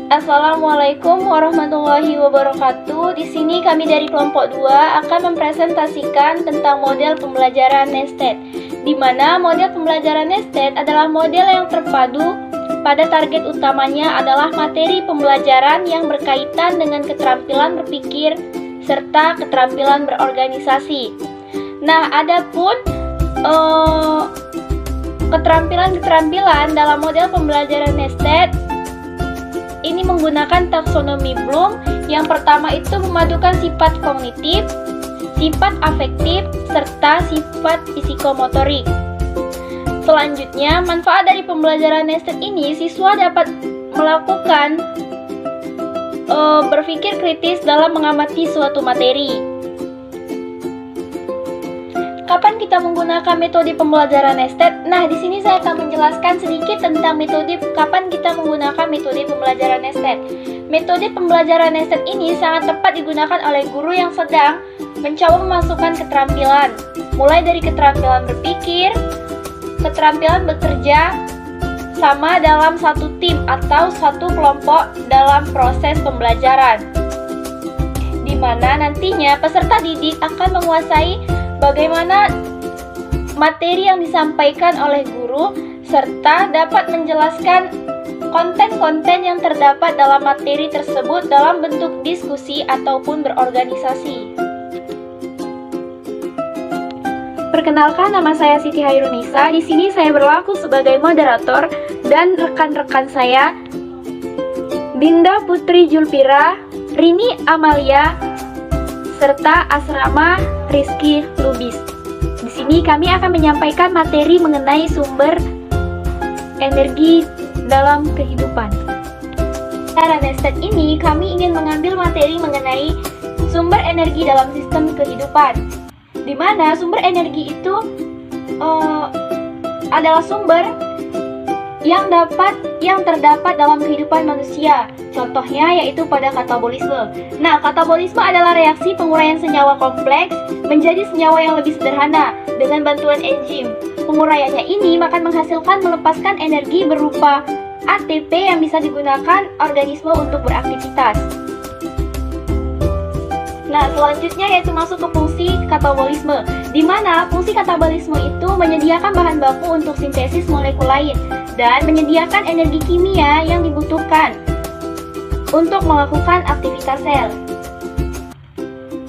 Assalamualaikum warahmatullahi wabarakatuh. Di sini kami dari kelompok 2 akan mempresentasikan tentang model pembelajaran nested, di mana model pembelajaran nested adalah model yang terpadu pada target utamanya adalah materi pembelajaran yang berkaitan dengan keterampilan berpikir serta keterampilan berorganisasi. Nah, adapun keterampilan-keterampilan dalam model pembelajaran nested ini menggunakan taksonomi Bloom. Yang pertama itu memadukan sifat kognitif, sifat afektif, serta sifat psikomotorik. Selanjutnya, manfaat dari pembelajaran nested ini, siswa dapat melakukan berpikir kritis dalam mengamati suatu materi. Kapan kita menggunakan metode pembelajaran nested? Nah, di sini saya akan menjelaskan sedikit tentang metode kapan kita menggunakan metode pembelajaran nested. Metode pembelajaran nested ini sangat tepat digunakan oleh guru yang sedang mencoba memasukkan keterampilan, mulai dari keterampilan berpikir, keterampilan bekerja sama dalam satu tim atau satu kelompok dalam proses pembelajaran, di mana nantinya peserta didik akan menguasai bagaimana materi yang disampaikan oleh guru, serta dapat menjelaskan konten-konten yang terdapat dalam materi tersebut dalam bentuk diskusi ataupun berorganisasi. Perkenalkan, nama saya Siti Hairunisa. Di sini saya berlaku sebagai moderator dan rekan-rekan saya Dinda Putri Julpira, Rini Amalia, serta Asrama Rizky Lubis. Di sini kami akan menyampaikan materi mengenai sumber energi dalam kehidupan. Cara nested ini kami ingin mengambil materi mengenai sumber energi dalam sistem kehidupan, di mana sumber energi itu adalah sumber yang terdapat dalam kehidupan manusia. Contohnya yaitu pada katabolisme. Nah, katabolisme adalah reaksi penguraian senyawa kompleks menjadi senyawa yang lebih sederhana dengan bantuan enzim. Penguraiannya ini akan menghasilkan melepaskan energi berupa ATP yang bisa digunakan organisme untuk beraktivitas. Nah, selanjutnya yaitu masuk ke fungsi katabolisme, di mana fungsi katabolisme itu menyediakan bahan baku untuk sintesis molekul lain dan menyediakan energi kimia yang dibutuhkan untuk melakukan aktivitas sel.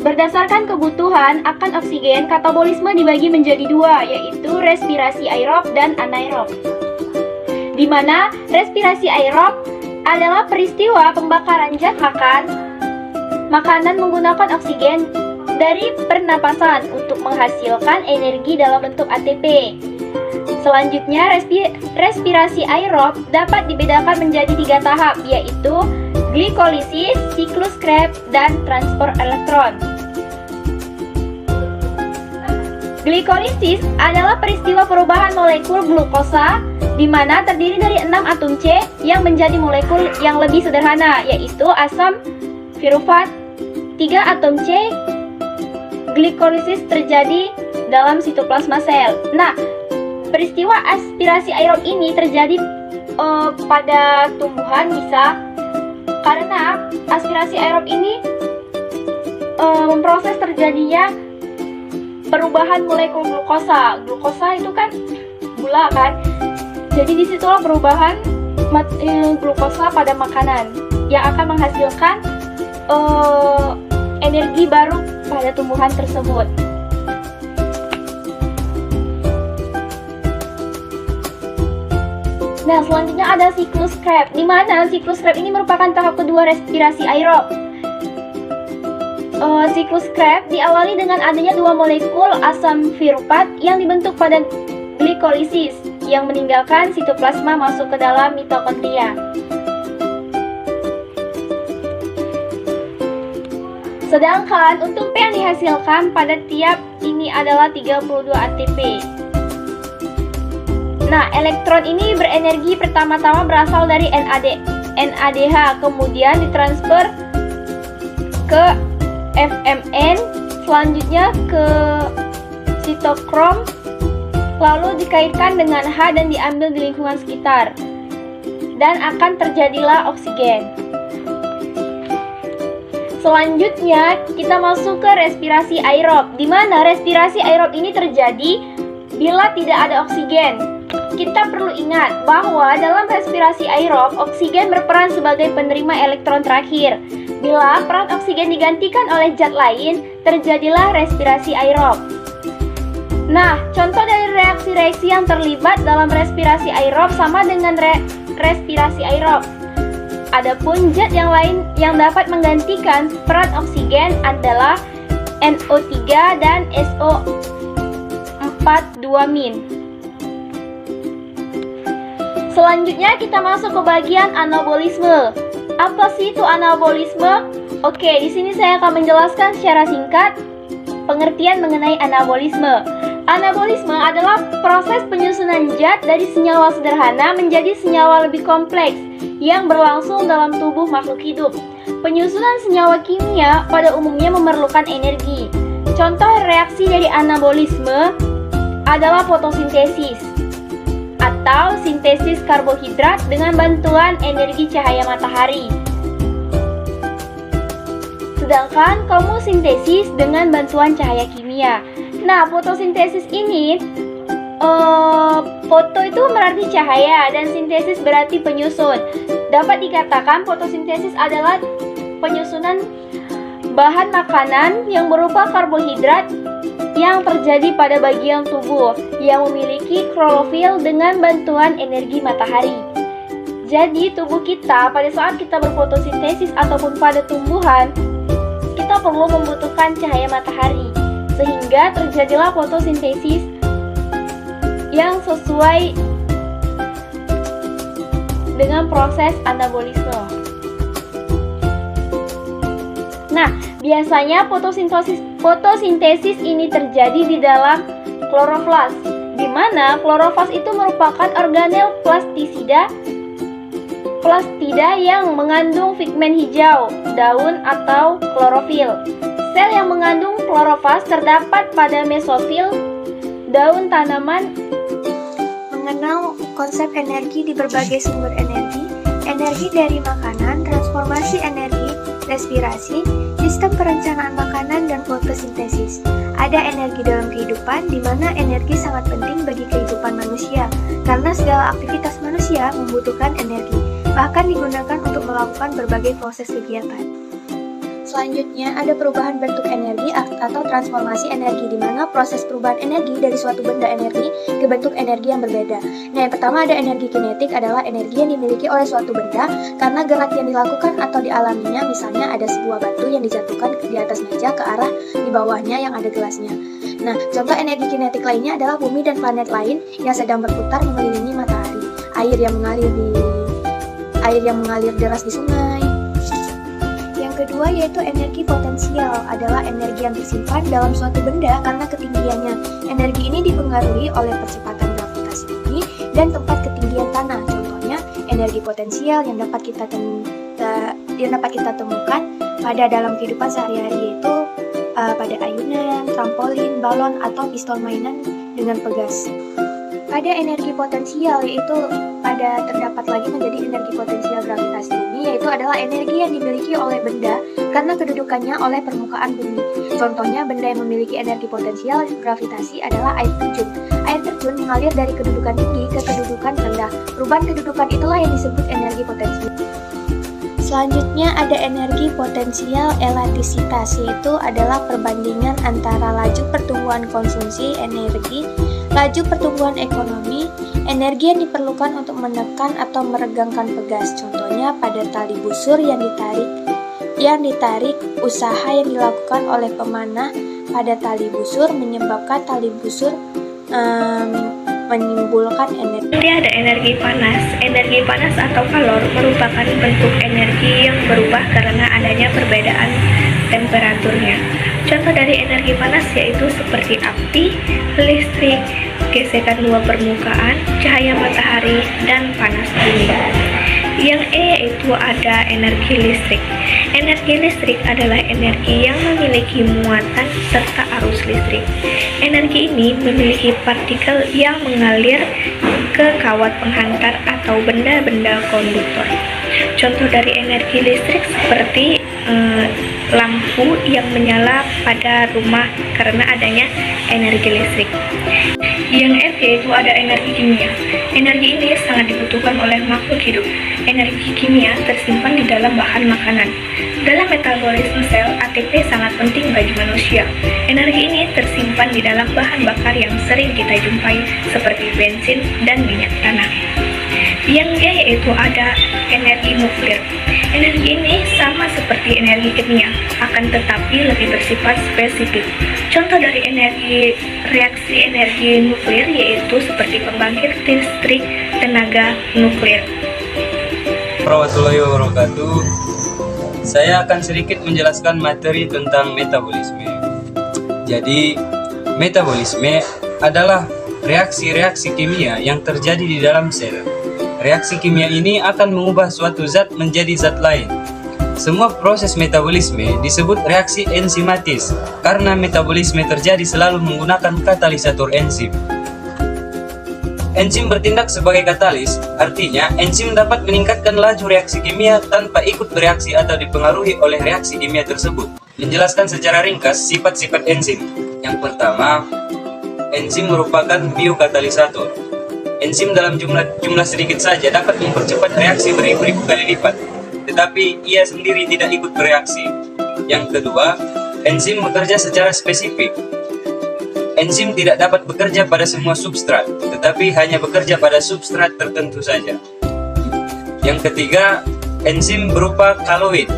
Berdasarkan kebutuhan akan oksigen, katabolisme dibagi menjadi dua, yaitu respirasi aerob dan anaerob. Di mana respirasi aerob adalah peristiwa pembakaran zat makanan menggunakan oksigen dari pernapasan untuk menghasilkan energi dalam bentuk ATP. Selanjutnya, respirasi aerob dapat dibedakan menjadi 3 tahap, yaitu glikolisis, siklus Krebs, dan transport elektron. Glikolisis adalah peristiwa perubahan molekul glukosa, di mana terdiri dari 6 atom C yang menjadi molekul yang lebih sederhana, yaitu asam pirufat. 3 atom C glikolisis terjadi dalam sitoplasma sel. Nah, peristiwa aspirasi aerob ini terjadi pada tumbuhan bisa karena aspirasi aerob ini memproses terjadinya perubahan molekul glukosa. Glukosa itu kan gula kan. Jadi disitulah perubahan glukosa pada makanan yang akan menghasilkan energi baru pada tumbuhan tersebut. Nah, selanjutnya ada siklus Krebs, di mana siklus Krebs ini merupakan tahap kedua respirasi aerob. Siklus Krebs diawali dengan adanya 2 molekul asam pirufat yang dibentuk pada glikolisis yang meninggalkan sitoplasma masuk ke dalam mitokondria. Sedangkan untuk P yang dihasilkan pada tiap ini adalah 32 ATP. Nah, elektron ini berenergi pertama-tama berasal dari NADH, kemudian ditransfer ke FMN, selanjutnya ke sitokrom, lalu dikaitkan dengan H dan diambil di lingkungan sekitar. dan akan terjadilah oksigen. Selanjutnya kita masuk ke respirasi aerob, di mana respirasi aerob ini terjadi bila tidak ada oksigen. Kita perlu ingat bahwa dalam respirasi aerob, oksigen berperan sebagai penerima elektron terakhir. Bila peran oksigen digantikan oleh zat lain, terjadilah respirasi aerob. Nah, contoh dari reaksi-reaksi yang terlibat dalam respirasi aerob sama dengan respirasi aerob. Adapun zat yang lain yang dapat menggantikan peran oksigen adalah NO3 dan SO42-. Selanjutnya kita masuk ke bagian anabolisme. Apa sih itu anabolisme? Oke, di sini saya akan menjelaskan secara singkat pengertian mengenai anabolisme. Anabolisme adalah proses penyusunan zat dari senyawa sederhana menjadi senyawa lebih kompleks yang berlangsung dalam tubuh makhluk hidup. Penyusunan senyawa kimia pada umumnya memerlukan energi. Contoh reaksi dari anabolisme adalah fotosintesis atau sintesis karbohidrat dengan bantuan energi cahaya matahari. Sedangkan komosintesis dengan bantuan cahaya kimia. Nah, fotosintesis ini, foto itu berarti cahaya dan sintesis berarti penyusun. Dapat dikatakan fotosintesis adalah penyusunan bahan makanan yang berupa karbohidrat yang terjadi pada bagian tubuh yang memiliki klorofil dengan bantuan energi matahari. Jadi tubuh kita pada saat kita berfotosintesis ataupun pada tumbuhan, kita perlu membutuhkan cahaya matahari sehingga terjadilah fotosintesis yang sesuai dengan proses anabolisme. Nah, biasanya fotosintesis ini terjadi di dalam kloroflas, di mana kloroflas itu merupakan organel plastida yang mengandung pigmen hijau, daun atau klorofil. Sel yang mengandung kloroflas terdapat pada mesofil, daun tanaman. Mengenal konsep energi di berbagai sumber energi dari makanan, transformasi energi, respirasi, sistem perencanaan makanan, dan fotosintesis. Ada energi dalam kehidupan, di mana energi sangat penting bagi kehidupan manusia, karena segala aktivitas manusia membutuhkan energi, bahkan digunakan untuk melakukan berbagai proses kegiatan. Selanjutnya, ada perubahan bentuk energi atau transformasi energi, di mana proses perubahan energi dari suatu benda energi ke bentuk energi yang berbeda. Nah, yang pertama ada energi kinetik, adalah energi yang dimiliki oleh suatu benda karena gerak yang dilakukan atau dialaminya. Misalnya ada sebuah batu yang dijatuhkan di atas meja ke arah di bawahnya yang ada gelasnya. Nah, contoh energi kinetik lainnya adalah bumi dan planet lain yang sedang berputar mengelilingi matahari, air yang mengalir deras di sungai. Kedua yaitu energi potensial, adalah energi yang tersimpan dalam suatu benda karena ketinggiannya. Energi ini dipengaruhi oleh percepatan gravitasi bumi dan tempat ketinggian tanah. Contohnya energi potensial yang dapat kita temukan pada dalam kehidupan sehari-hari, yaitu pada ayunan, trampolin, balon, atau pistol mainan dengan pegas. Pada energi potensial terdapat lagi menjadi energi potensial gravitasi bumi, yaitu adalah energi yang dimiliki oleh benda karena kedudukannya oleh permukaan bumi. Contohnya benda yang memiliki energi potensial gravitasi adalah air terjun. Air terjun mengalir dari kedudukan tinggi ke kedudukan rendah. Perubahan kedudukan itulah yang disebut energi potensial. Selanjutnya ada energi potensial elastisitas, yaitu adalah perbandingan antara laju pertumbuhan konsumsi energi, laju pertumbuhan ekonomi, energi yang diperlukan untuk menekan atau meregangkan pegas. Contohnya pada tali busur yang ditarik, usaha yang dilakukan oleh pemanah pada tali busur menyebabkan tali busur menimbulkan energi. Kemudian ada energi panas. Energi panas atau kalor merupakan bentuk energi yang berubah karena adanya perbedaan temperaturnya. Contoh dari energi panas yaitu seperti api, listrik, gesekan dua permukaan, cahaya matahari, dan panas bumi. Yang E yaitu ada energi listrik. Energi listrik adalah energi yang memiliki muatan serta arus listrik. Energi ini memiliki partikel yang mengalir ke kawat penghantar atau benda-benda konduktor. Contoh dari energi listrik seperti lampu yang menyala pada rumah karena adanya energi listrik. Yang F yaitu ada energi kimia. Energi ini sangat dibutuhkan oleh makhluk hidup. Energi kimia tersimpan di dalam bahan makanan. Dalam metabolisme sel, ATP sangat penting bagi manusia. Energi ini tersimpan di dalam bahan bakar yang sering kita jumpai seperti bensin dan minyak tanah. Yang G yaitu ada energi nuklir. Energi ini sama seperti energi kimia, akan tetapi lebih bersifat spesifik. Contoh dari reaksi energi nuklir yaitu seperti pembangkit listrik tenaga nuklir. Warahmatullahi wabarakatuh. Saya akan sedikit menjelaskan materi tentang metabolisme. Jadi, metabolisme adalah reaksi-reaksi kimia yang terjadi di dalam sel. Reaksi kimia ini akan mengubah suatu zat menjadi zat lain. Semua proses metabolisme disebut reaksi enzimatis karena metabolisme terjadi selalu menggunakan katalisator enzim. Enzim bertindak sebagai katalis, artinya enzim dapat meningkatkan laju reaksi kimia tanpa ikut bereaksi atau dipengaruhi oleh reaksi kimia tersebut. Menjelaskan secara ringkas sifat-sifat enzim. Yang pertama, enzim merupakan biokatalisator. Enzim dalam jumlah sedikit saja dapat mempercepat reaksi beribu-ribu kali lipat, tetapi ia sendiri tidak ikut bereaksi. Yang kedua, enzim bekerja secara spesifik. Enzim tidak dapat bekerja pada semua substrat, tetapi hanya bekerja pada substrat tertentu saja. Yang ketiga, enzim berupa kaloid.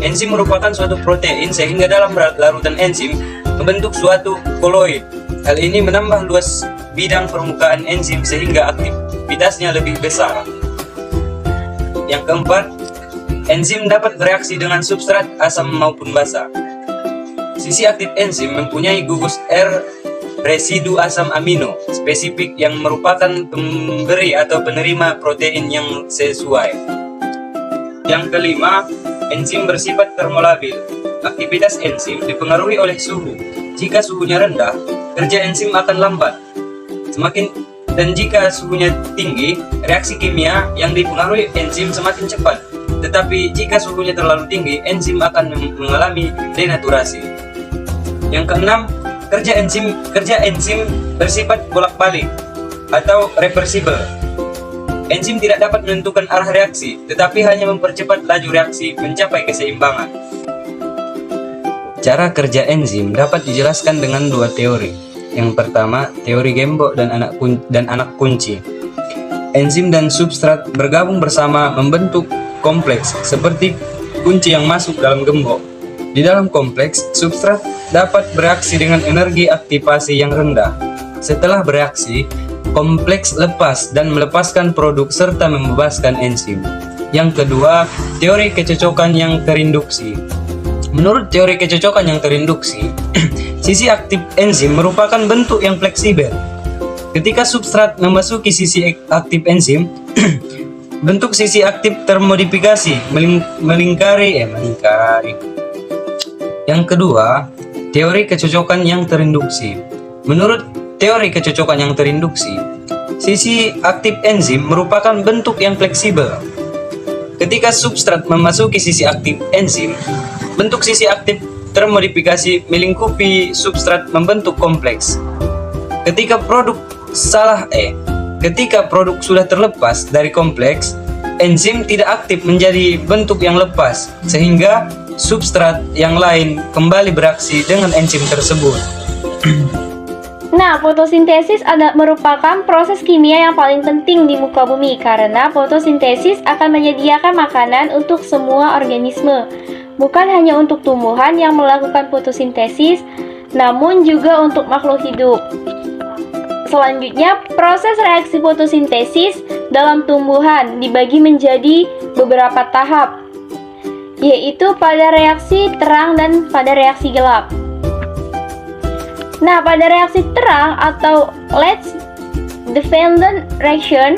Enzim merupakan suatu protein sehingga dalam larutan enzim membentuk suatu koloid. Hal ini menambah luas bidang permukaan enzim sehingga aktivitasnya lebih besar. Yang keempat, enzim dapat bereaksi dengan substrat asam maupun basa. Sisi aktif enzim mempunyai gugus R residu asam amino spesifik yang merupakan pemberi atau penerima protein yang sesuai. Yang kelima, enzim bersifat termolabil. Aktivitas enzim dipengaruhi oleh suhu. Jika suhunya rendah, kerja enzim akan lambat. Dan jika suhunya tinggi, reaksi kimia yang dipengaruhi enzim semakin cepat. Tetapi jika suhunya terlalu tinggi, enzim akan mengalami denaturasi. Yang keenam, kerja enzim bersifat bolak-balik atau reversible. Enzim tidak dapat menentukan arah reaksi, tetapi hanya mempercepat laju reaksi mencapai keseimbangan. Cara kerja enzim dapat dijelaskan dengan dua teori. Yang pertama, teori gembok dan anak kunci. Enzim dan substrat bergabung bersama membentuk kompleks seperti kunci yang masuk dalam gembok. Di dalam kompleks, substrat dapat bereaksi dengan energi aktivasi yang rendah. Setelah bereaksi, kompleks lepas dan melepaskan produk serta membebaskan enzim. Yang kedua, teori kecocokan yang terinduksi. Menurut teori kecocokan yang terinduksi, sisi aktif enzim merupakan bentuk yang fleksibel. Ketika substrat memasuki sisi aktif enzim, bentuk sisi aktif termodifikasi melingkari. Yang kedua, teori kecocokan yang terinduksi. Menurut teori kecocokan yang terinduksi, sisi aktif enzim merupakan bentuk yang fleksibel. Ketika substrat memasuki sisi aktif enzim, bentuk sisi aktif termodifikasi melingkupi substrat membentuk kompleks. Ketika produk sudah terlepas dari kompleks, enzim tidak aktif menjadi bentuk yang lepas, sehingga substrat yang lain kembali bereaksi dengan enzim tersebut. Nah, fotosintesis merupakan proses kimia yang paling penting di muka bumi karena fotosintesis akan menyediakan makanan untuk semua organisme. Bukan hanya untuk tumbuhan yang melakukan fotosintesis, namun juga untuk makhluk hidup. Selanjutnya, proses reaksi fotosintesis dalam tumbuhan dibagi menjadi beberapa tahap, yaitu pada reaksi terang dan pada reaksi gelap. Nah, pada reaksi terang atau light dependent reaction,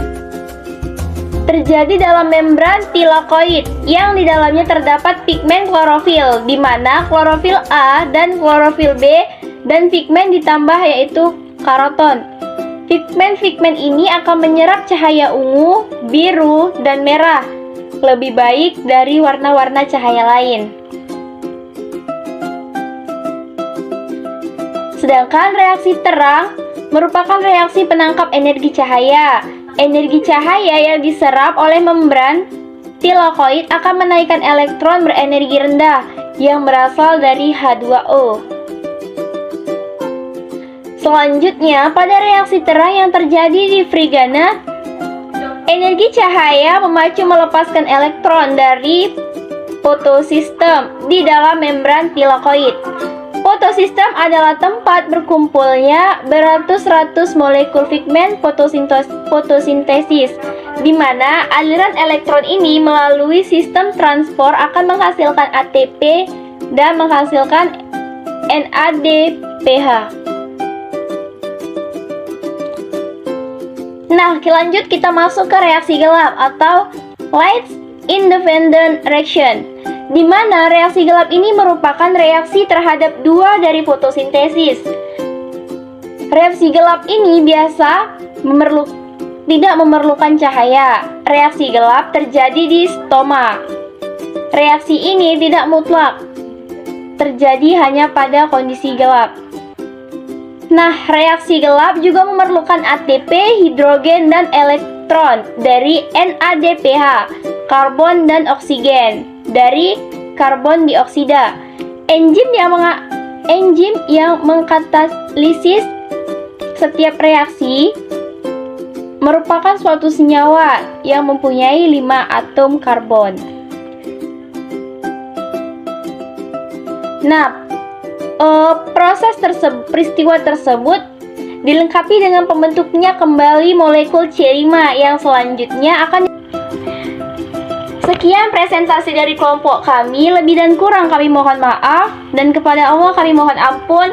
terjadi dalam membran tilakoid yang di dalamnya terdapat pigmen klorofil, di mana klorofil A dan klorofil B dan pigmen ditambah yaitu karoton. Pigmen-pigmen ini akan menyerap cahaya ungu, biru, dan merah lebih baik dari warna-warna cahaya lain. Sedangkan reaksi terang merupakan reaksi penangkap energi cahaya. Energi cahaya yang diserap oleh membran tilakoid akan menaikkan elektron berenergi rendah yang berasal dari H2O. Selanjutnya, pada reaksi terang yang terjadi di Frigana, energi cahaya memacu melepaskan elektron dari fotosistem di dalam membran tilakoid. Fotosistem adalah tempat berkumpulnya beratus-ratus molekul pigmen fotosintesis, di mana aliran elektron ini melalui sistem transport akan menghasilkan ATP dan menghasilkan NADPH. Nah, lanjut kita masuk ke reaksi gelap atau light independent reaction, di mana reaksi gelap ini merupakan reaksi terhadap dua dari fotosintesis. Reaksi gelap ini biasa tidak memerlukan cahaya. Reaksi gelap terjadi di stoma. Reaksi ini tidak mutlak, terjadi hanya pada kondisi gelap. Nah, reaksi gelap juga memerlukan ATP, hidrogen, dan elektron dari NADPH, karbon dan oksigen dari karbon dioksida. Enzim yang mengkatalisis setiap reaksi merupakan suatu senyawa yang mempunyai 5 atom karbon. Nah, peristiwa tersebut dilengkapi dengan pembentuknya kembali molekul C5 yang selanjutnya akan. Sekian presentasi dari kelompok kami, lebih dan kurang kami mohon maaf, dan kepada Allah kami mohon ampun.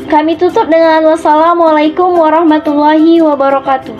Kami tutup dengan wassalamualaikum warahmatullahi wabarakatuh.